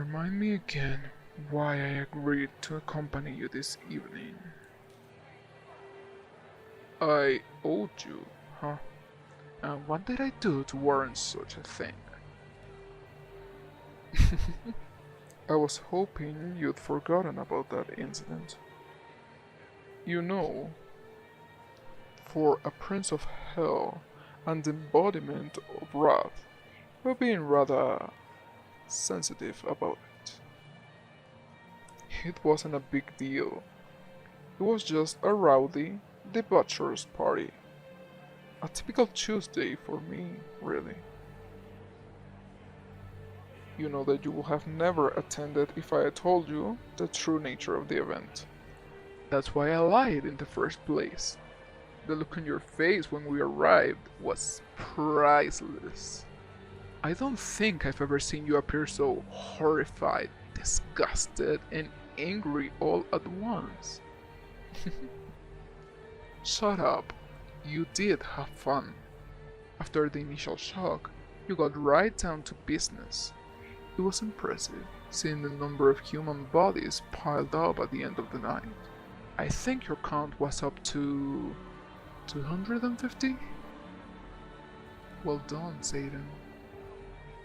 Remind me again why I agreed to accompany you this evening. I owed you, huh? And what did I do to warrant such a thing? I was hoping you'd forgotten about that incident. You know, for a prince of hell and the embodiment of wrath, you're being rather sensitive about it. It wasn't a big deal. It was just a rowdy, debaucherous party. A typical Tuesday for me, really. You know that you would have never attended if I had told you the true nature of the event. That's why I lied in the first place. The look on your face when we arrived was priceless. I don't think I've ever seen you appear so horrified, disgusted, and angry all at once. Shut up. You did have fun. After the initial shock, you got right down to business. It was impressive, seeing the number of human bodies piled up at the end of the night. I think your count was up to 250? Well done, Satan.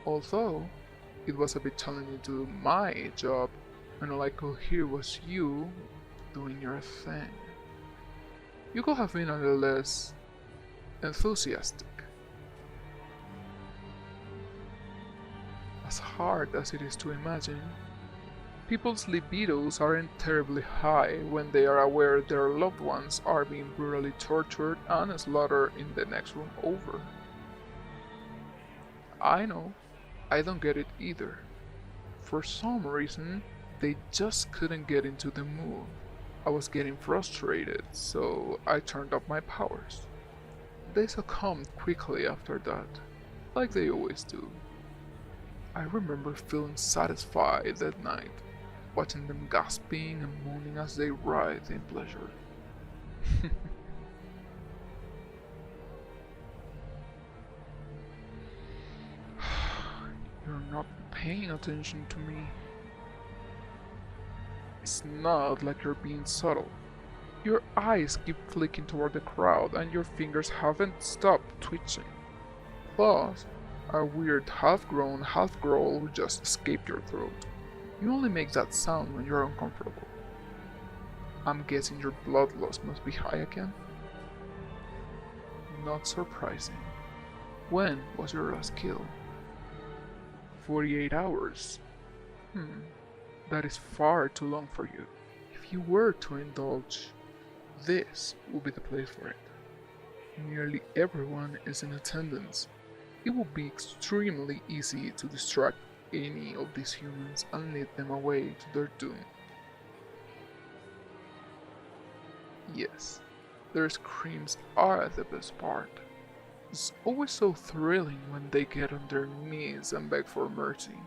Although, it was a bit challenging to do my job, and all I could hear was you doing your thing. You could have been a little less enthusiastic. As hard as it is to imagine, people's libidos aren't terribly high when they are aware their loved ones are being brutally tortured and slaughtered in the next room over. I know, I don't get it either. For some reason, they just couldn't get into the mood. I was getting frustrated, so I turned up my powers. They succumbed quickly after that, like they always do. I remember feeling satisfied that night, watching them gasping and moaning as they writhed in pleasure. You're not paying attention to me. It's not like you're being subtle. Your eyes keep flicking toward the crowd and your fingers haven't stopped twitching. Plus, a weird half-groan, half-growl just escaped your throat. You only make that sound when you're uncomfortable. I'm guessing your blood loss must be high again? Not surprising. When was your last kill? 48 hours. That is far too long for you. If you were to indulge, this would be the place for it. Nearly everyone is in attendance. It would be extremely easy to distract any of these humans and lead them away to their doom. Yes, their screams are the best part. It's always so thrilling when they get on their knees and beg for mercy.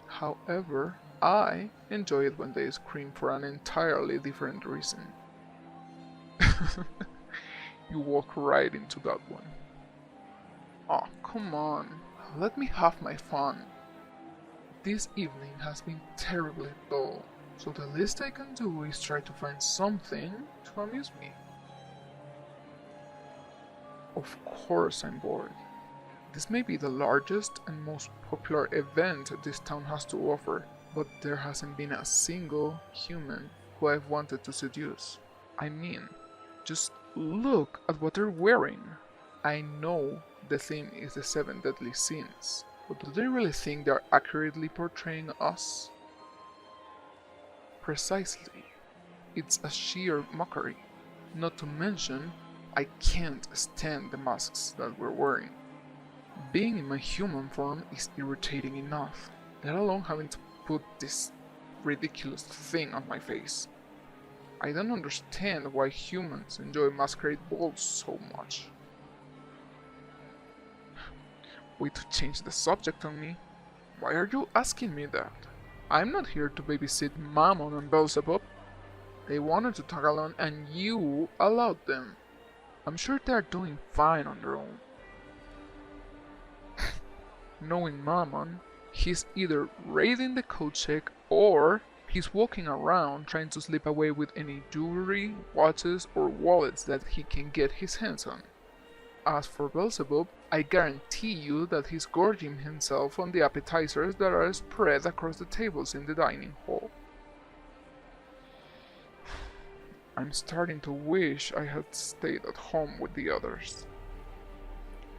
However, I enjoy it when they scream for an entirely different reason. You walk right into that one. Oh, come on, let me have my fun. This evening has been terribly dull, so the least I can do is try to find something to amuse me. Of course I'm bored. This may be the largest and most popular event this town has to offer, but there hasn't been a single human who I've wanted to seduce. I mean, just look at what they're wearing. I know the theme is the 7 deadly sins, but do they really think they're accurately portraying us? Precisely. It's a sheer mockery. Not to mention, I can't stand the masks that we're wearing. Being in my human form is irritating enough, let alone having to put this ridiculous thing on my face. I don't understand why humans enjoy masquerade balls so much. Way to change the subject on me. Why are you asking me that? I'm not here to babysit Mammon and Beelzebub. They wanted to tag along and you allowed them. I'm sure they're doing fine on their own. Knowing Mammon, He's either raiding the coat check or he's walking around trying to slip away with any jewelry, watches, or wallets that he can get his hands on. As for Beelzebub, I guarantee you that he's gorging himself on the appetizers that are spread across the tables in the dining hall. I'm starting to wish I had stayed at home with the others.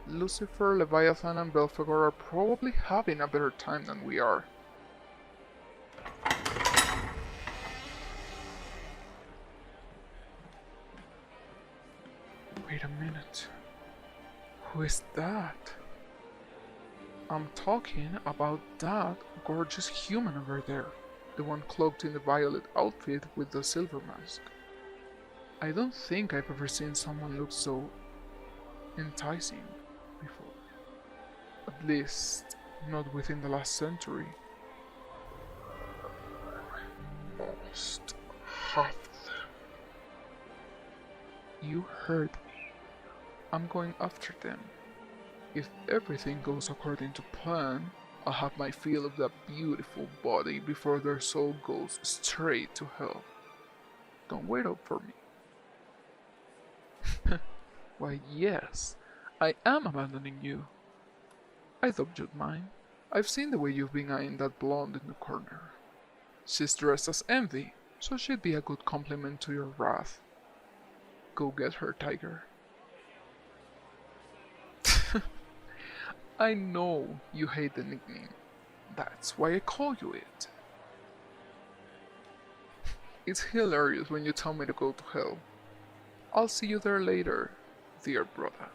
Lucifer, Leviathan, and Belphegor are probably having a better time than we are. Wait a minute. Who is that? I'm talking about that gorgeous human over there, the one cloaked in the violet outfit with the silver mask. I don't think I've ever seen someone look so enticing before. At least, not within the last century. Almost half of them. You heard me. I'm going after them. If everything goes according to plan, I'll have my fill of that beautiful body before their soul goes straight to hell. Don't wait up for me. Why, yes, I am abandoning you. I thought you'd mind. I've seen the way you've been eyeing that blonde in the corner. She's dressed as Envy, so she'd be a good complement to your wrath. Go get her, tiger. I know you hate the nickname. That's why I call you it. It's hilarious when you tell me to go to hell. I'll see you there later, dear brother.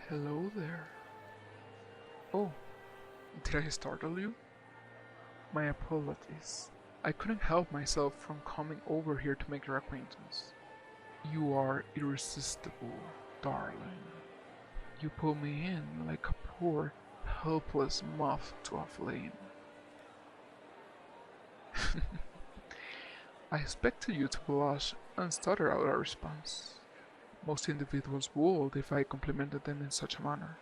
Hello there. Oh, did I startle you? My apologies. I couldn't help myself from coming over here to make your acquaintance. You are irresistible, darling. You pull me in like a poor, helpless moth to a flame. I expected you to blush and stutter out a response. Most individuals would if I complimented them in such a manner.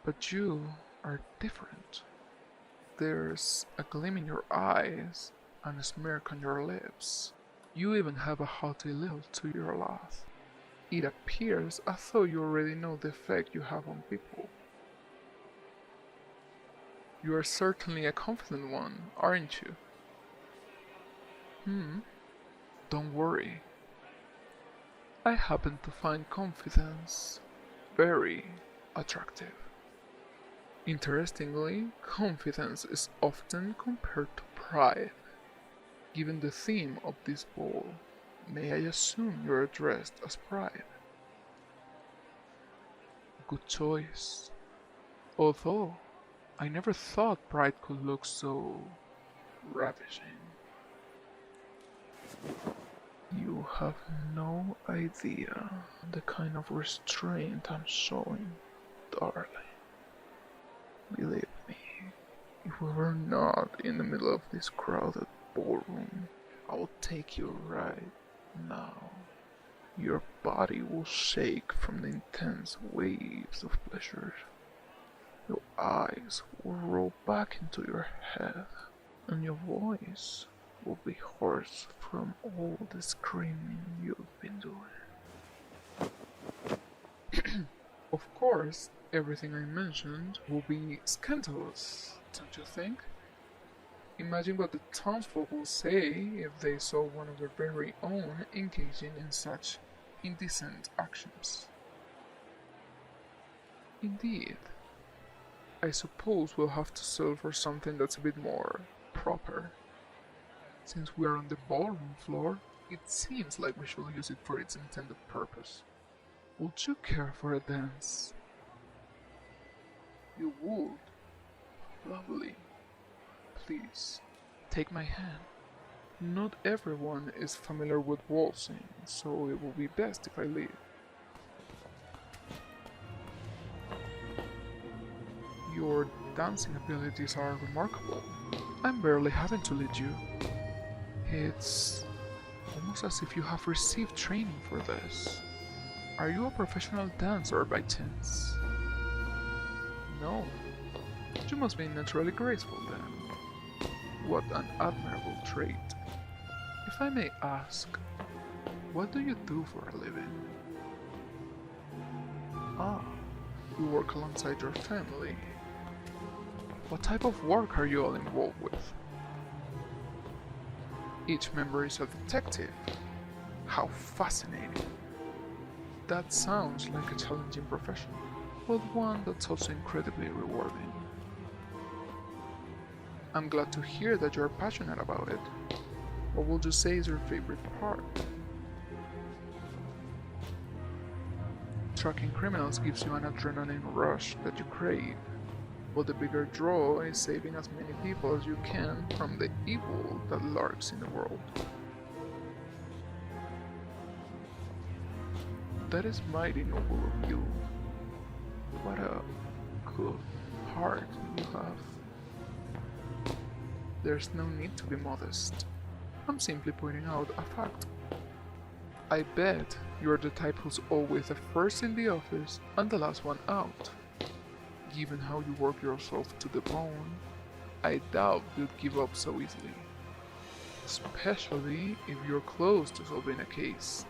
But you are different. There's a gleam in your eyes and a smirk on your lips. You even have a haughty lilt to your laugh. It appears as though you already know the effect you have on people. You are certainly a confident one, aren't you? Don't worry. I happen to find confidence very attractive. Interestingly, confidence is often compared to pride. Given the theme of this ball, may I assume you're addressed as pride? Good choice. Although, I never thought pride could look so ravishing. You have no idea the kind of restraint I'm showing, darling. Believe me, if we were not in the middle of this crowded ballroom, I will take you right now. Your body will shake from the intense waves of pleasure. Your eyes will roll back into your head, and your voice will be hoarse from all the screaming you've been doing. Of course, everything I mentioned will be scandalous, don't you think? Imagine what the townsfolk will say if they saw one of their very own engaging in such indecent actions. Indeed, I suppose we'll have to settle for something that's a bit more proper. Since we are on the ballroom floor, it seems like we should use it for its intended purpose. Would you care for a dance? You would? Lovely. Please, take my hand. Not everyone is familiar with waltzing, so it will be best if I lead. Your dancing abilities are remarkable. I'm barely having to lead you. It's almost as if you have received training for this. Are you a professional dancer by chance? No. You must be naturally graceful then. What an admirable trait. If I may ask, what do you do for a living? Ah, you work alongside your family. What type of work are you all involved with? Each member is a detective. How fascinating. That sounds like a challenging profession, but one that's also incredibly rewarding. I'm glad to hear that you're passionate about it. What would you say is your favorite part? Tracking criminals gives you an adrenaline rush that you crave, but the bigger draw is saving as many people as you can from the evil that lurks in the world. That is mighty noble of you. What a good heart you have. There's no need to be modest. I'm simply pointing out a fact. I bet you're the type who's always the first in the office and the last one out. Given how you work yourself to the bone, I doubt you'd give up so easily. Especially if you're close to solving a case.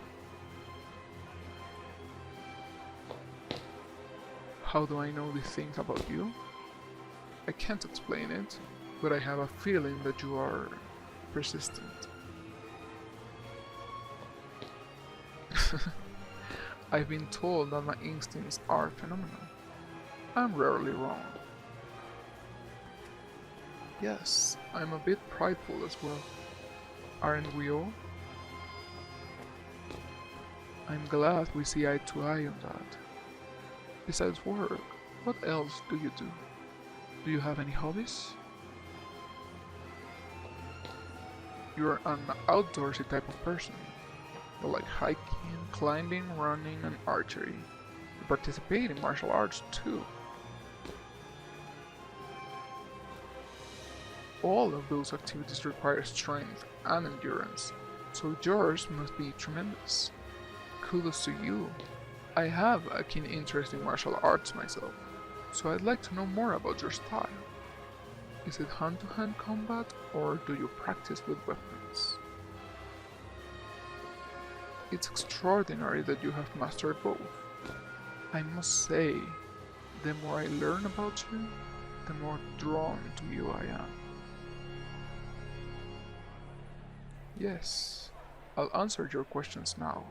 How do I know these things about you? I can't explain it, but I have a feeling that you are persistent. I've been told that my instincts are phenomenal. I'm rarely wrong. Yes, I'm a bit prideful as well. Aren't we all? I'm glad we see eye to eye on that. Besides work, what else do you do? Do you have any hobbies? You're an outdoorsy type of person. You like hiking, climbing, running, and archery. You participate in martial arts too. All of those activities require strength and endurance, so yours must be tremendous. Kudos to you. I have a keen interest in martial arts myself, so I'd like to know more about your style. Is it hand-to-hand combat, or do you practice with weapons? It's extraordinary that you have mastered both. I must say, the more I learn about you, the more drawn to you I am. Yes, I'll answer your questions now.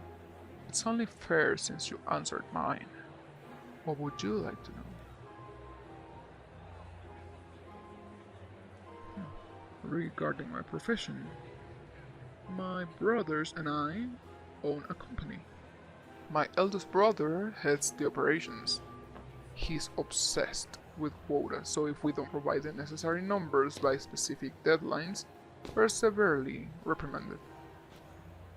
It's only fair since you answered mine. What would you like to know? Regarding my profession, my brothers and I own a company. My eldest brother heads the operations. He's obsessed with quota, so if we don't provide the necessary numbers by specific deadlines, we're severely reprimanded.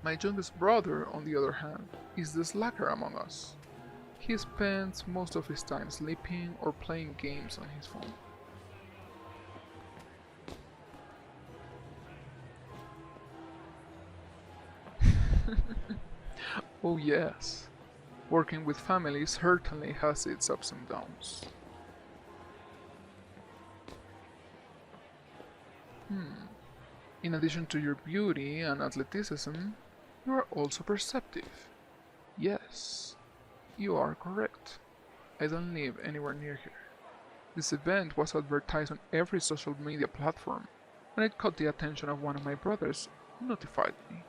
My youngest brother, on the other hand, is the slacker among us. He spends most of his time sleeping or playing games on his phone. Oh yes, working with family certainly has its ups and downs. In addition to your beauty and athleticism, you are also perceptive. Yes, you are correct. I don't live anywhere near here. This event was advertised on every social media platform, and it caught the attention of one of my brothers, who notified me.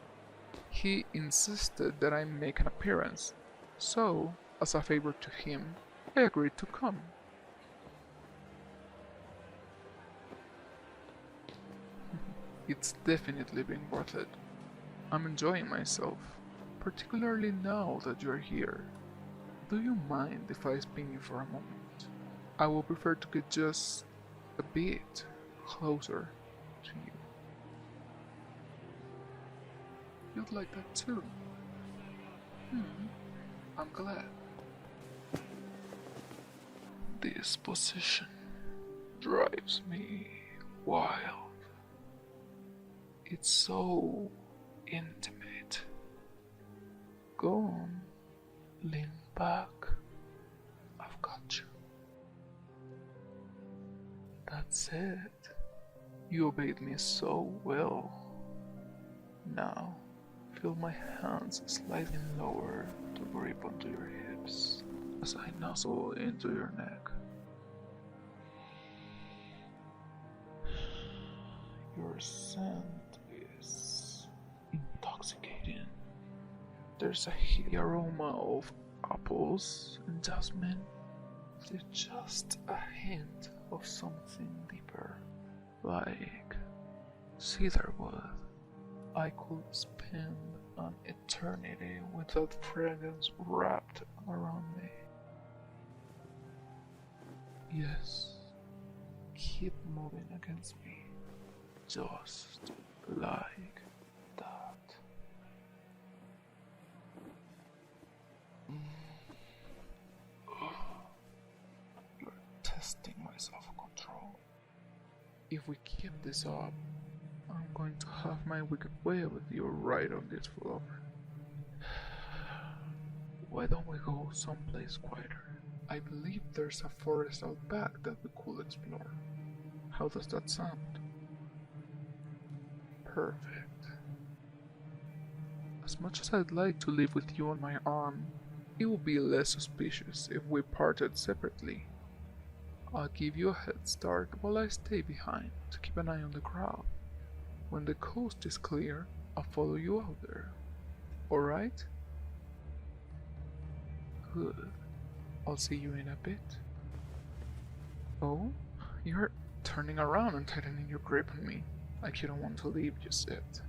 He insisted that I make an appearance, so, as a favor to him, I agreed to come. It's definitely been worth it. I'm enjoying myself, particularly now that you're here. Do you mind if I spin you for a moment? I will prefer to get just a bit closer to you. You'd like that too? I'm glad. This position drives me wild. It's so intimate. Go on, Lean back. I've got you. That's it. You obeyed me so well. Now, feel my hands sliding lower to grip onto your hips as I nuzzle into your neck. Your scent is intoxicating. There's a heavy aroma of apples and jasmine, with just a hint of something deeper, like cedarwood. I could spend an eternity with that fragrance wrapped around me. Yes, keep moving against me, just like that. You're testing my self-control. If we keep this up, I'm going to have my wicked way with you right on this floor. Why don't we go someplace quieter? I believe there's a forest out back that we could explore. How does that sound? Perfect. As much as I'd like to live with you on my arm, it would be less suspicious if we parted separately. I'll give you a head start while I stay behind to keep an eye on the crowd. When the coast is clear, I'll follow you out there. Alright? Good. I'll see you in a bit. Oh? You're turning around and tightening your grip on me, like you don't want to leave just yet.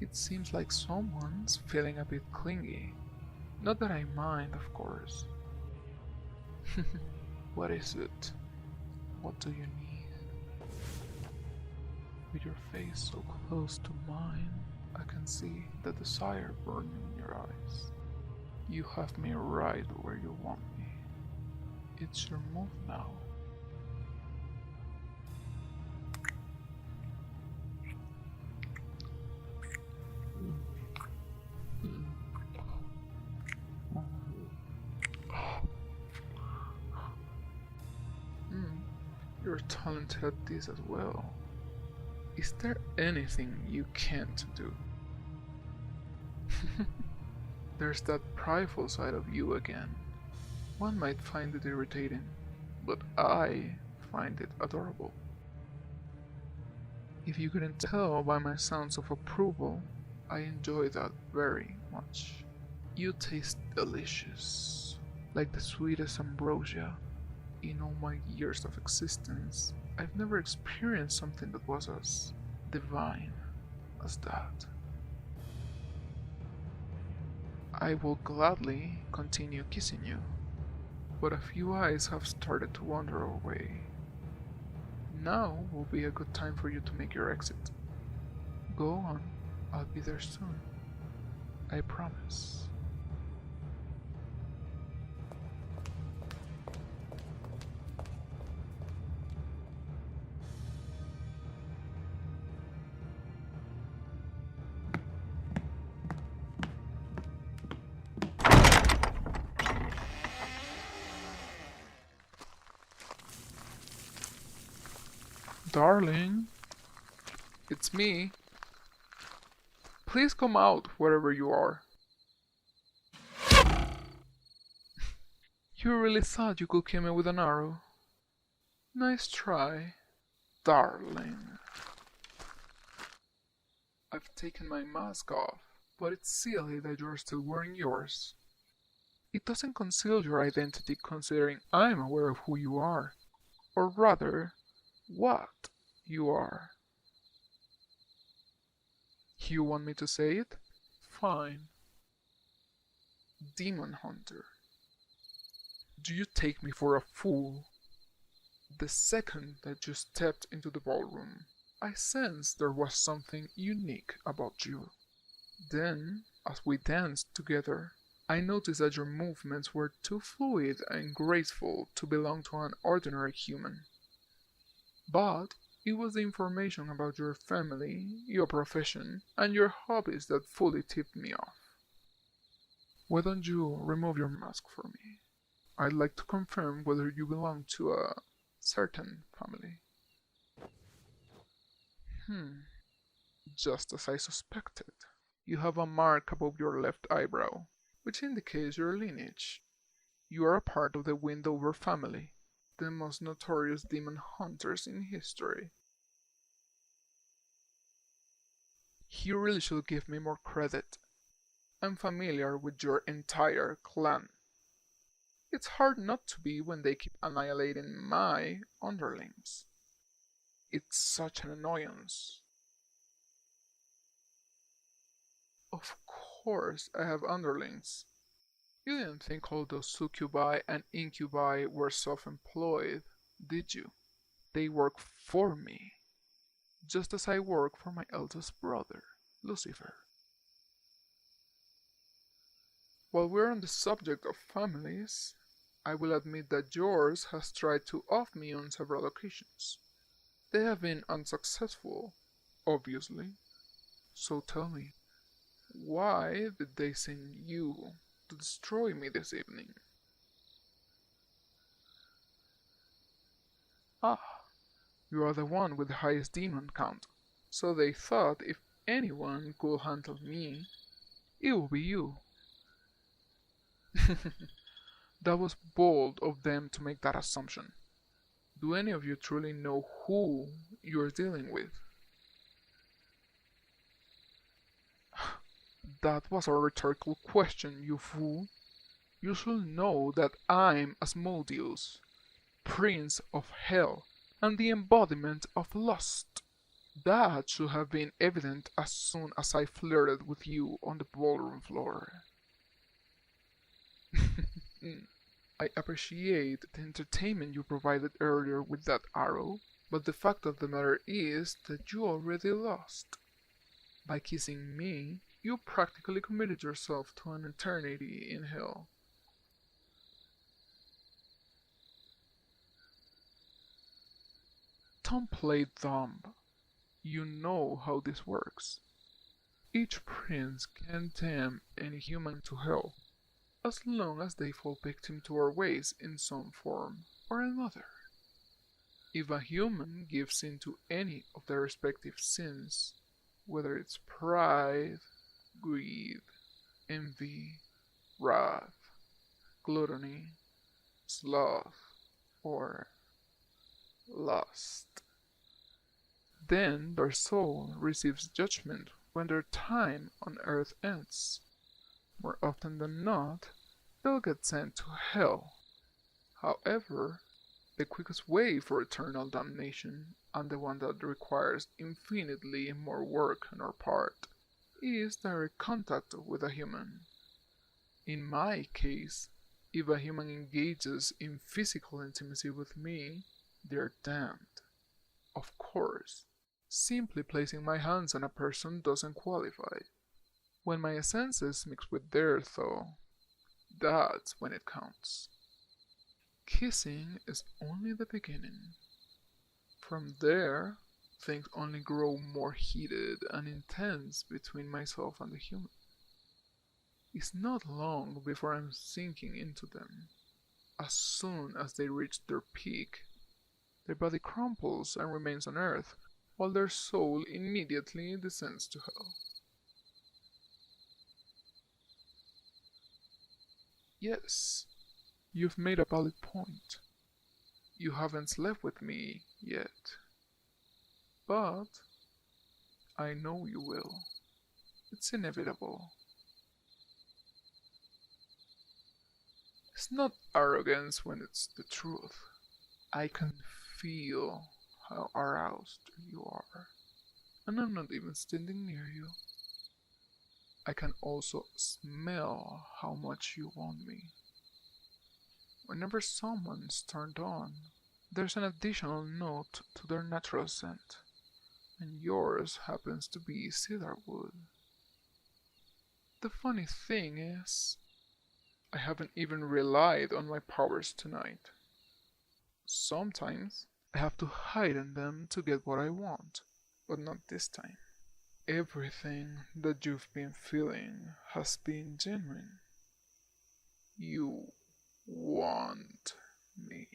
It seems like someone's feeling a bit clingy. Not that I mind, of course. What is it? What do you need? With your face so close to mine, I can see the desire burning in your eyes. You have me right where you want me. It's your move now. You're talented at this as well. Is there anything you can't do? There's that prideful side of you again. One might find it irritating, but I find it adorable. If you couldn't tell by my sounds of approval, I enjoy that very much. You taste delicious, like the sweetest ambrosia. In all my years of existence, I've never experienced something that was as divine as that. I will gladly continue kissing you, but a few eyes have started to wander away. Now will be a good time for you to make your exit. Go on, I'll be there soon. I promise. Darling, it's me. Please come out wherever you are. You really thought you could kill me with an arrow? Nice try, darling. I've taken my mask off, but it's silly that you're still wearing yours. It doesn't conceal your identity considering I'm aware of who you are, or rather, what you are. You want me to say it? Fine. Demon Hunter. Do you take me for a fool? The second that you stepped into the ballroom, I sensed there was something unique about you. Then, as we danced together, I noticed that your movements were too fluid and graceful to belong to an ordinary human. But it was the information about your family, your profession, and your hobbies that fully tipped me off. Why don't you remove your mask for me? I'd like to confirm whether you belong to a certain family. Just as I suspected. You have a mark above your left eyebrow, which indicates your lineage. You are a part of the Windover family, the most notorious demon hunters in history. You really should give me more credit. I'm familiar with your entire clan. It's hard not to be when they keep annihilating my underlings. It's such an annoyance. Of course I have underlings. You didn't think all those succubi and incubi were self-employed, did you? They work for me, just as I work for my eldest brother, Lucifer. While we're on the subject of families, I will admit that yours has tried to off me on several occasions. They have been unsuccessful, obviously. So tell me, why did they send you to destroy me this evening? Ah, you are the one with the highest demon count, so they thought if anyone could handle me, it would be you. That was bold of them to make that assumption. Do any of you truly know who you're dealing with? That was a rhetorical question, you fool. You should know that I'm Asmodeus, Prince of Hell, and the embodiment of lust. That should have been evident as soon as I flirted with you on the ballroom floor. I appreciate the entertainment you provided earlier with that arrow, but the fact of the matter is that you already lost. By kissing me, you practically committed yourself to an eternity in hell. Don't play dumb. You know how this works. Each prince can damn any human to hell, as long as they fall victim to our ways in some form or another. If a human gives in to any of their respective sins, whether it's pride, greed, envy, wrath, gluttony, sloth, or lust, then their soul receives judgment when their time on earth ends. More often than not, they'll get sent to hell. However, the quickest way for eternal damnation, and the one that requires infinitely more work on our part, is direct contact with a human. In my case, if a human engages in physical intimacy with me, they're damned. Of course, simply placing my hands on a person doesn't qualify. When my essences mix with theirs, though, that's when it counts. Kissing is only the beginning. From there, things only grow more heated and intense between myself and the human. It's not long before I'm sinking into them. As soon as they reach their peak, their body crumples and remains on earth, while their soul immediately descends to hell. Yes, you've made a valid point. You haven't slept with me yet. But I know you will. It's inevitable. It's not arrogance when it's the truth. I can feel how aroused you are, and I'm not even standing near you. I can also smell how much you want me. Whenever someone's turned on, there's an additional note to their natural scent, and yours happens to be cedarwood. The funny thing is, I haven't even relied on my powers tonight. Sometimes I have to heighten them to get what I want, but not this time. Everything that you've been feeling has been genuine. You want me.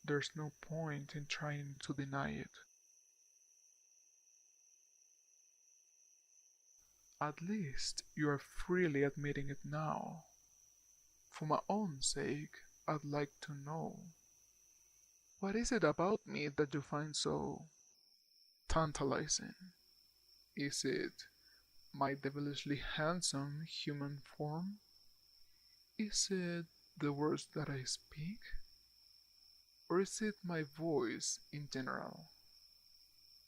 There's no point in trying to deny it. At least you are freely admitting it now. For my own sake, I'd like to know. What is it about me that you find so tantalizing? Is it my devilishly handsome human form? Is it the words that I speak? Or is it my voice in general?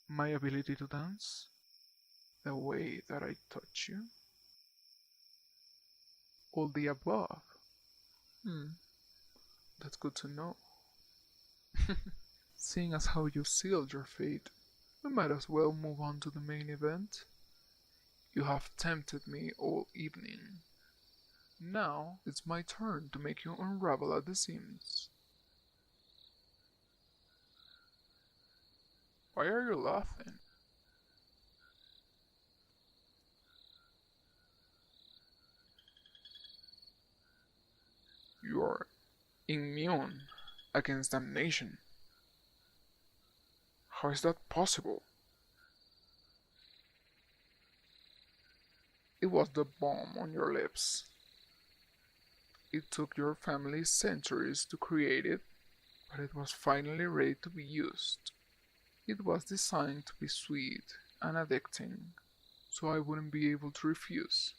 My ability to dance? The way that I touch you? All the above? That's good to know. Seeing as how you sealed your fate, we might as well move on to the main event. You have tempted me all evening. Now it's my turn to make you unravel at the seams. Why are you laughing? You're immune against damnation. How is that possible? It was the bomb on your lips. It took your family centuries to create it, but it was finally ready to be used. It was designed to be sweet and addicting, so I wouldn't be able to refuse.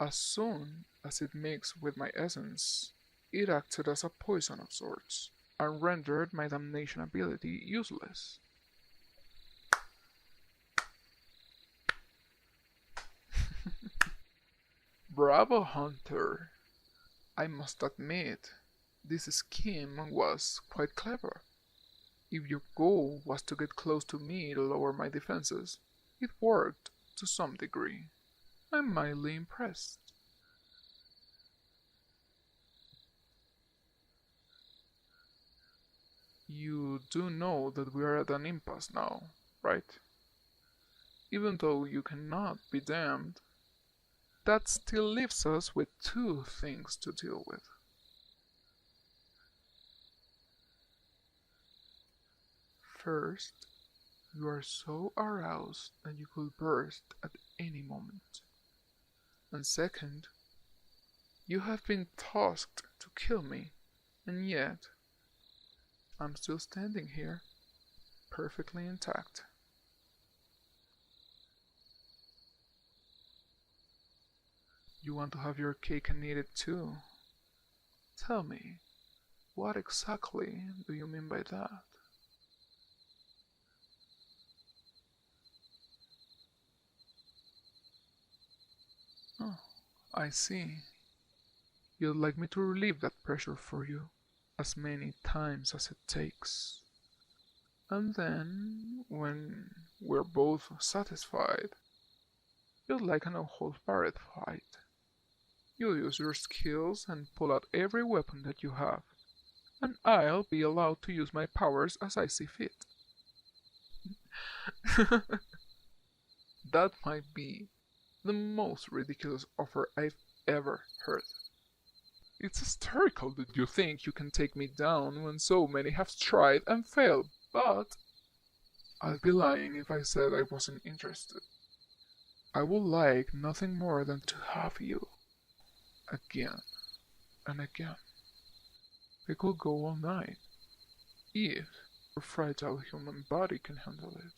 As soon as it mixed with my essence, it acted as a poison of sorts, and rendered my damnation ability useless. Bravo, Hunter! I must admit, this scheme was quite clever. If your goal was to get close to me to lower my defenses, it worked to some degree. I'm mildly impressed. You do know that we are at an impasse now, right? Even though you cannot be damned, that still leaves us with two things to deal with. First, you are so aroused that you could burst at any moment. And second, you have been tasked to kill me, and yet I'm still standing here, perfectly intact. You want to have your cake and eat it too? Tell me, what exactly do you mean by that? Oh, I see. You'd like me to relieve that pressure for you, as many times as it takes. And then, when we're both satisfied, you'd like a no-holds-barred fight. You'll use your skills and pull out every weapon that you have, and I'll be allowed to use my powers as I see fit. That might be the most ridiculous offer I've ever heard. It's hysterical that you think you can take me down when so many have tried and failed, but I'd be lying if I said I wasn't interested. I would like nothing more than to have you. Again and again. We could go all night, if your fragile human body can handle it.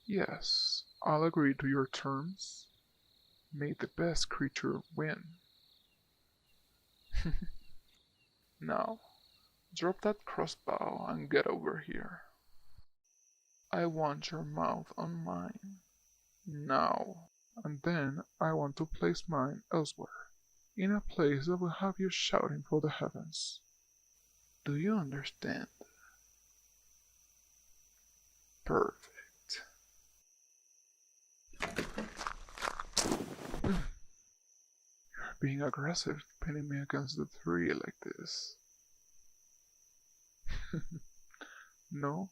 Yes, I'll agree to your terms. May the best creature win. Now, drop that crossbow and get over here. I want your mouth on mine. Now. And then I want to place mine elsewhere, in a place that will have you shouting for the heavens. Do you understand? Perfect. You're being aggressive, pinning me against the tree like this. No.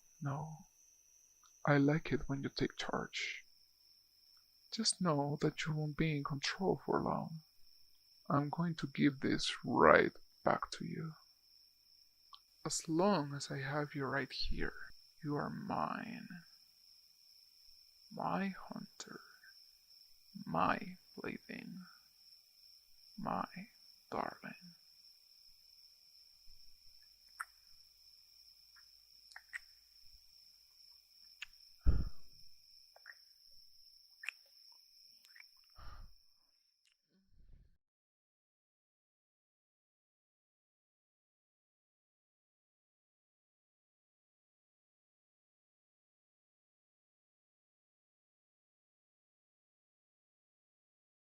I like it when you take charge. Just know that you won't be in control for long. I'm going to give this right back to you. As long as I have you right here, you are mine. My hunter, my plaything, my darling.